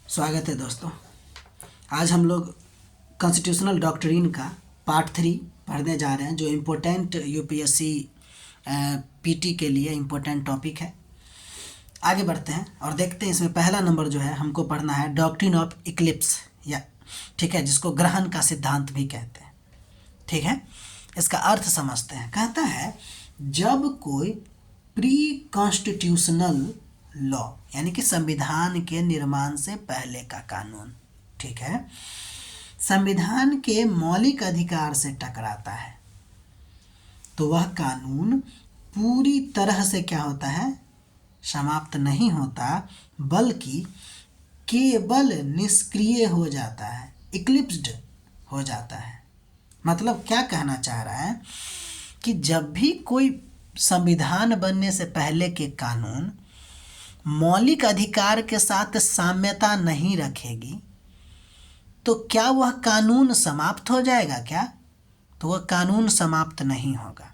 स्वागत है दोस्तों। आज हम लोग कॉन्स्टिट्यूशनल डॉक्ट्रिन का पार्ट 3 पढ़ने जा रहे हैं, जो इम्पोर्टेंट यूपीएससी पीटी के लिए इम्पोर्टेंट टॉपिक है। आगे बढ़ते हैं और देखते हैं। इसमें पहला नंबर जो है हमको पढ़ना है डॉक्ट्रिन ऑफ इक्लिप्स, या ठीक है, जिसको ग्रहण का सिद्धांत भी कहते हैं। ठीक है, इसका अर्थ समझते हैं। कहता है जब कोई प्री कॉन्स्टिट्यूशनल लॉ यानी कि संविधान के निर्माण से पहले का कानून, ठीक है, संविधान के मौलिक अधिकार से टकराता है तो वह कानून पूरी तरह से क्या होता है, समाप्त नहीं होता, बल्कि केवल निष्क्रिय हो जाता है, इक्लिप्स्ड हो जाता है। मतलब क्या कहना चाह रहा है कि जब भी कोई संविधान बनने से पहले के कानून मौलिक अधिकार के साथ साम्यता नहीं रखेगी तो क्या वह कानून समाप्त हो जाएगा क्या? तो वह कानून समाप्त नहीं होगा,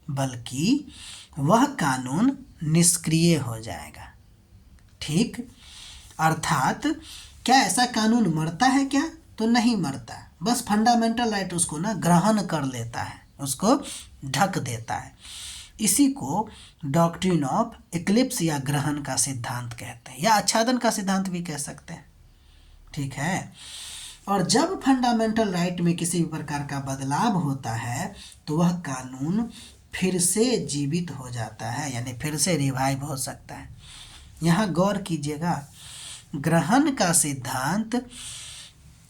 बल्कि वह कानून निष्क्रिय हो जाएगा। ठीक, अर्थात क्या ऐसा कानून मरता है क्या? तो नहीं मरता, बस फंडामेंटल राइट उसको ना ग्रहण कर लेता है, उसको ढक देता है। इसी को डॉक्ट्रिन ऑफ इक्लिप्स या ग्रहण का सिद्धांत कहते हैं, या आच्छादन का सिद्धांत भी कह सकते हैं। ठीक है, और जब फंडामेंटल राइट में किसी भी प्रकार का बदलाव होता है तो वह कानून फिर से जीवित हो जाता है, यानी फिर से रिवाइव हो सकता है। यहाँ गौर कीजिएगा, ग्रहण का सिद्धांत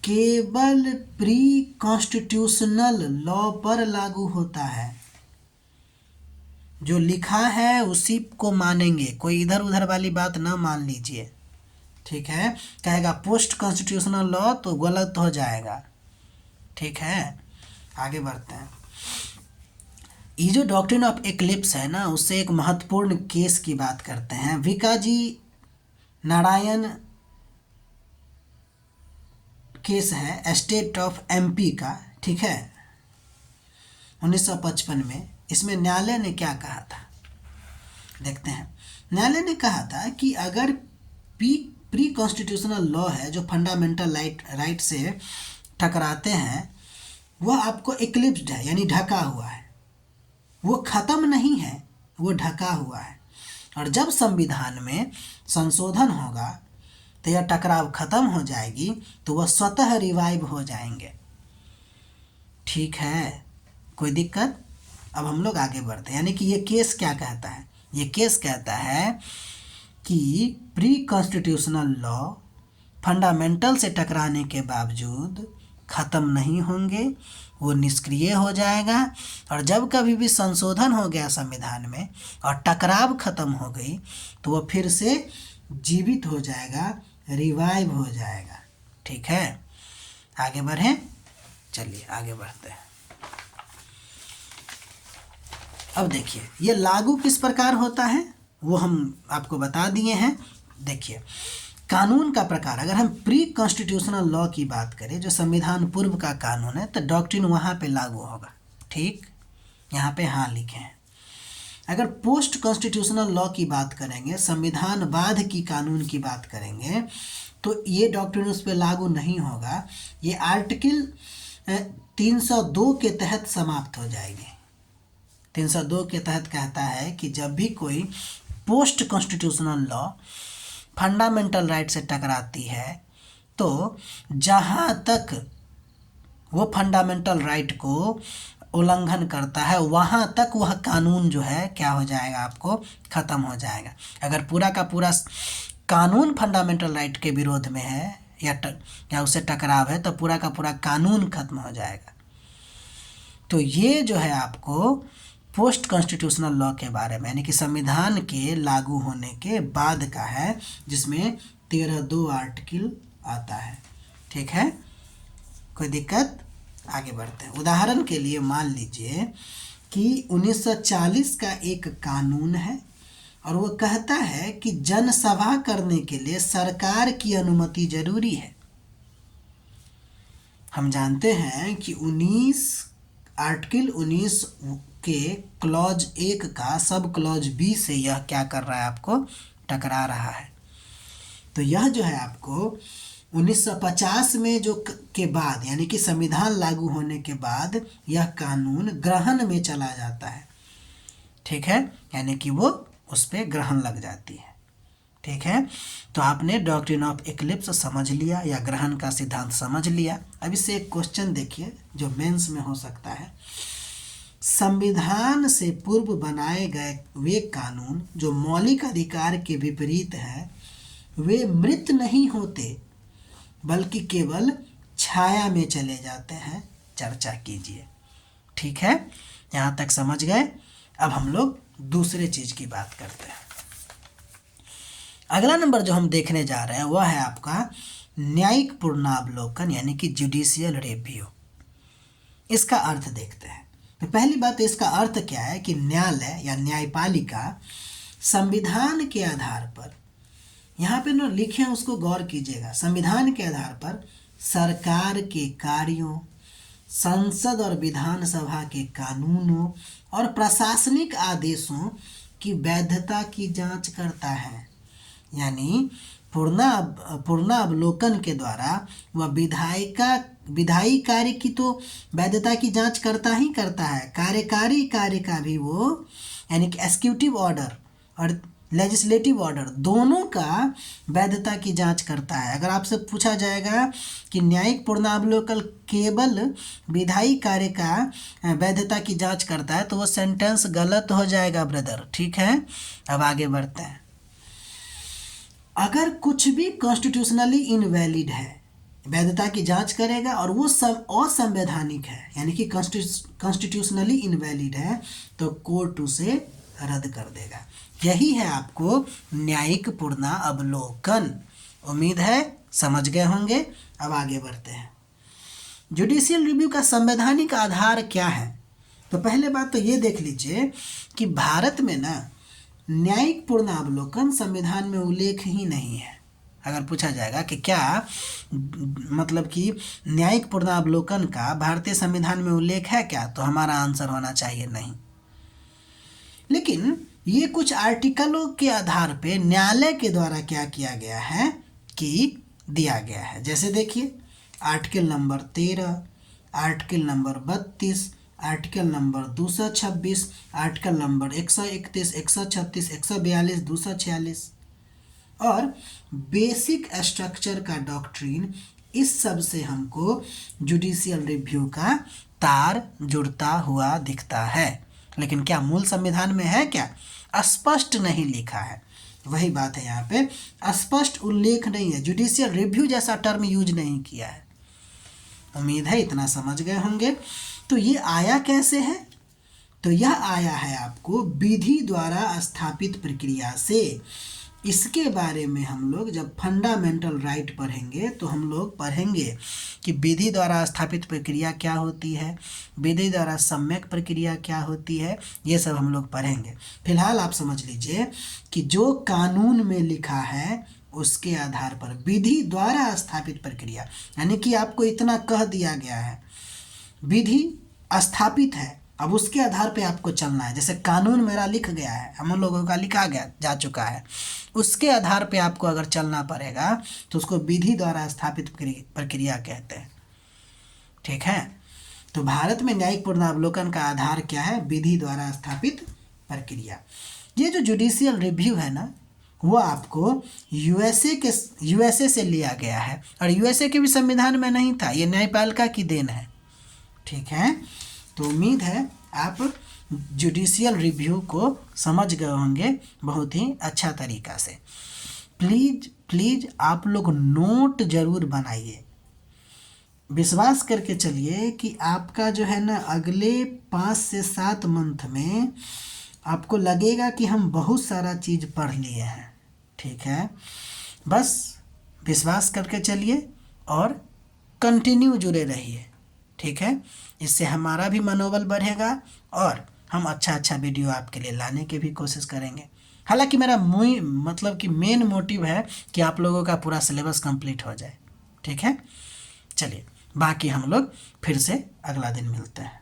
केवल प्री कॉन्स्टिट्यूशनल लॉ पर लागू होता है। जो लिखा है उसी को मानेंगे, कोई इधर उधर वाली बात ना मान लीजिए। ठीक है, कहेगा पोस्ट कॉन्स्टिट्यूशनल लॉ तो गलत हो जाएगा। ठीक है, आगे बढ़ते हैं। ये जो डॉक्ट्रिन ऑफ इक्लिप्स है ना, उससे एक महत्वपूर्ण केस की बात करते हैं। विकाजी नारायण केस है स्टेट ऑफ एमपी का, ठीक है, 1955 में। इसमें न्यायालय ने क्या कहा था देखते हैं। न्यायालय ने कहा था कि अगर प्री कॉन्स्टिट्यूशनल लॉ है जो फंडामेंटल राइट से टकराते हैं, वह आपको इक्लिप्स्ड है, यानी ढका हुआ है, वो ख़त्म नहीं है, वो ढका हुआ है। और जब संविधान में संशोधन होगा तो यह टकराव ख़त्म हो जाएगी, तो वह स्वतः रिवाइव हो जाएंगे। ठीक है, कोई दिक्कत? अब हम लोग आगे बढ़ते हैं। यानी कि ये केस क्या कहता है? ये केस कहता है कि प्री कॉन्स्टिट्यूशनल लॉ फंडामेंटल से टकराने के बावजूद ख़त्म नहीं होंगे, वो निष्क्रिय हो जाएगा। और जब कभी भी संशोधन हो गया संविधान में और टकराव ख़त्म हो गई तो वो फिर से जीवित हो जाएगा, रिवाइव हो जाएगा। ठीक है, आगे बढ़ें, चलिए आगे बढ़ते हैं। अब देखिए ये लागू किस प्रकार होता है वो हम आपको बता दिए हैं। देखिए कानून का प्रकार, अगर हम प्री कॉन्स्टिट्यूशनल लॉ की बात करें जो संविधान पूर्व का कानून है, तो डॉक्ट्रिन वहाँ पे लागू होगा। ठीक, यहाँ पे हाँ लिखे हैं। अगर पोस्ट कॉन्स्टिट्यूशनल लॉ की बात करेंगे, संविधान बाद की कानून की बात करेंगे, तो ये डॉक्ट्रिन उस पर लागू नहीं होगा। ये आर्टिकल 302 के तहत समाप्त हो जाएगी। 302 के तहत कहता है कि जब भी कोई post constitutional law fundamental right से टकराती है तो जहाँ तक वो फंडामेंटल राइट को उल्लंघन करता है वहाँ तक वह कानून जो है क्या हो जाएगा, आपको ख़त्म हो जाएगा। अगर पूरा का पूरा कानून फंडामेंटल राइट के विरोध में है या उससे टकराव है तो पूरा का पूरा कानून खत्म हो जाएगा। तो ये जो है आपको पोस्ट कॉन्स्टिट्यूशनल लॉ के बारे में, यानी कि संविधान के लागू होने के बाद का है, जिसमें 13(2) आर्टिकल आता है। ठीक है, कोई दिक्कत? आगे बढ़ते हैं। उदाहरण के लिए मान लीजिए कि 1940 का एक कानून है और वो कहता है कि जनसभा करने के लिए सरकार की अनुमति जरूरी है। हम जानते हैं कि आर्टिकल 19 के क्लॉज 1 का सब क्लॉज बी से यह क्या कर रहा है, आपको टकरा रहा है। तो यह जो है आपको 1950 में के बाद यानी कि संविधान लागू होने के बाद यह कानून ग्रहण में चला जाता है। ठीक है, यानी कि वो उस पर ग्रहण लग जाती है। ठीक है, तो आपने डॉक्ट्रिन ऑफ इक्लिप्स समझ लिया या ग्रहण का सिद्धांत समझ लिया। अब इससे एक क्वेश्चन देखिए जो मेंस में हो सकता है। संविधान से पूर्व बनाए गए वे कानून जो मौलिक अधिकार के विपरीत हैं, वे मृत नहीं होते बल्कि केवल छाया में चले जाते हैं। चर्चा कीजिए। ठीक है, यहाँ तक समझ गए। अब हम लोग दूसरे चीज की बात करते हैं। अगला नंबर जो हम देखने जा रहे हैं वह है आपका न्यायिक पूर्णावलोकन यानी कि जुडिशियल रिव्यू। इसका अर्थ देखते हैं। तो पहली बात इसका अर्थ क्या है कि न्यायालय या न्यायपालिका संविधान के आधार पर, यहाँ पे ना लिखे हैं उसको गौर कीजिएगा, संविधान के आधार पर सरकार के कार्यों, संसद और विधानसभा के कानूनों और प्रशासनिक आदेशों की वैधता की जांच करता है। यानी पूर्णावलोकन के द्वारा वह विधायी कार्य की तो वैधता की जांच करता ही करता है, कार्यकारी कार्य का भी वो यानी कि एग्जीक्यूटिव ऑर्डर और लेजिस्लेटिव ऑर्डर दोनों का वैधता की जांच करता है। अगर आपसे पूछा जाएगा कि न्यायिक पूर्णावलोकन केवल विधायी कार्य का वैधता की जांच करता है तो वो सेंटेंस गलत हो जाएगा ब्रदर। ठीक है, अब आगे बढ़ते हैं। अगर कुछ भी कॉन्स्टिट्यूशनली इनवैलिड है, वैधता की जांच करेगा और वो सब असंवैधानिक है यानी कि कॉन्स्टिट्यूशनली इनवैलिड है तो कोर्ट उसे रद्द कर देगा। यही है आपको न्यायिक पूर्णावलोकन। उम्मीद है समझ गए होंगे। अब आगे बढ़ते हैं। जुडिशियल रिव्यू का संवैधानिक आधार क्या है? तो पहले बात तो ये देख लीजिए कि भारत में ना न्यायिक पूर्णावलोकन संविधान में उल्लेख ही नहीं है। अगर पूछा जाएगा कि क्या मतलब कि न्यायिक पूर्णावलोकन का भारतीय संविधान में उल्लेख है क्या, तो हमारा आंसर होना चाहिए नहीं। लेकिन ये कुछ आर्टिकलों के आधार पे न्यायालय के द्वारा क्या किया गया है कि दिया गया है। जैसे देखिए article number 13, article number 32, article number 226, article number 131, 136, 142, 246 और बेसिक स्ट्रक्चर का डॉक्ट्रिन। इस सब से हमको जुडिशियल रिव्यू का तार जुड़ता हुआ दिखता है। लेकिन क्या मूल संविधान में है क्या? स्पष्ट नहीं लिखा है। वही बात है, यहाँ पे स्पष्ट उल्लेख नहीं है, जुडिशियल रिव्यू जैसा टर्म यूज नहीं किया है। उम्मीद है इतना समझ गए होंगे। तो ये आया कैसे है? तो यह आया है आपको विधि द्वारा स्थापित प्रक्रिया से। इसके बारे में हम लोग जब फंडामेंटल राइट पढ़ेंगे तो हम लोग पढ़ेंगे कि विधि द्वारा स्थापित प्रक्रिया क्या होती है, विधि द्वारा सम्यक प्रक्रिया क्या होती है, ये सब हम लोग पढ़ेंगे। फिलहाल आप समझ लीजिए कि जो कानून में लिखा है उसके आधार पर विधि द्वारा स्थापित प्रक्रिया, यानी कि आपको इतना कह दिया गया है विधि स्थापित है, अब उसके आधार पे आपको चलना है। जैसे कानून मेरा लिख गया है, हम लोगों का लिखा गया जा चुका है, उसके आधार पे आपको अगर चलना पड़ेगा तो उसको विधि द्वारा स्थापित प्रक्रिया कहते हैं। ठीक है, तो भारत में न्यायिक पूर्णावलोकन का आधार क्या है? विधि द्वारा स्थापित प्रक्रिया। ये जो जुडिशियल रिव्यू है ना, वो आपको यूएसए से लिया गया है और यूएसए के भी संविधान में नहीं था, ये न्यायपालिका की देन है। ठीक है, तो उम्मीद है आप जुडिशियल रिव्यू को समझ गए होंगे बहुत ही अच्छा तरीका से। प्लीज़ आप लोग नोट ज़रूर बनाइए। विश्वास करके चलिए कि आपका जो है ना अगले 5 से 7 मंथ में आपको लगेगा कि हम बहुत सारा चीज़ पढ़ लिए हैं। ठीक है, बस विश्वास करके चलिए और कंटिन्यू जुड़े रहिए। ठीक है, इससे हमारा भी मनोबल बढ़ेगा और हम अच्छा वीडियो आपके लिए लाने की भी कोशिश करेंगे। हालांकि मेरा मतलब कि मेन मोटिव है कि आप लोगों का पूरा सिलेबस कंप्लीट हो जाए। ठीक है, चलिए बाकी हम लोग फिर से अगला दिन मिलते हैं।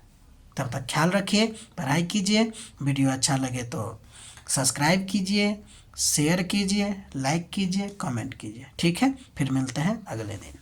तब तक ख्याल रखिए, पढ़ाई कीजिए। वीडियो अच्छा लगे तो सब्सक्राइब कीजिए, शेयर कीजिए, लाइक कीजिए, कमेंट कीजिए। ठीक है, फिर मिलते हैं अगले दिन।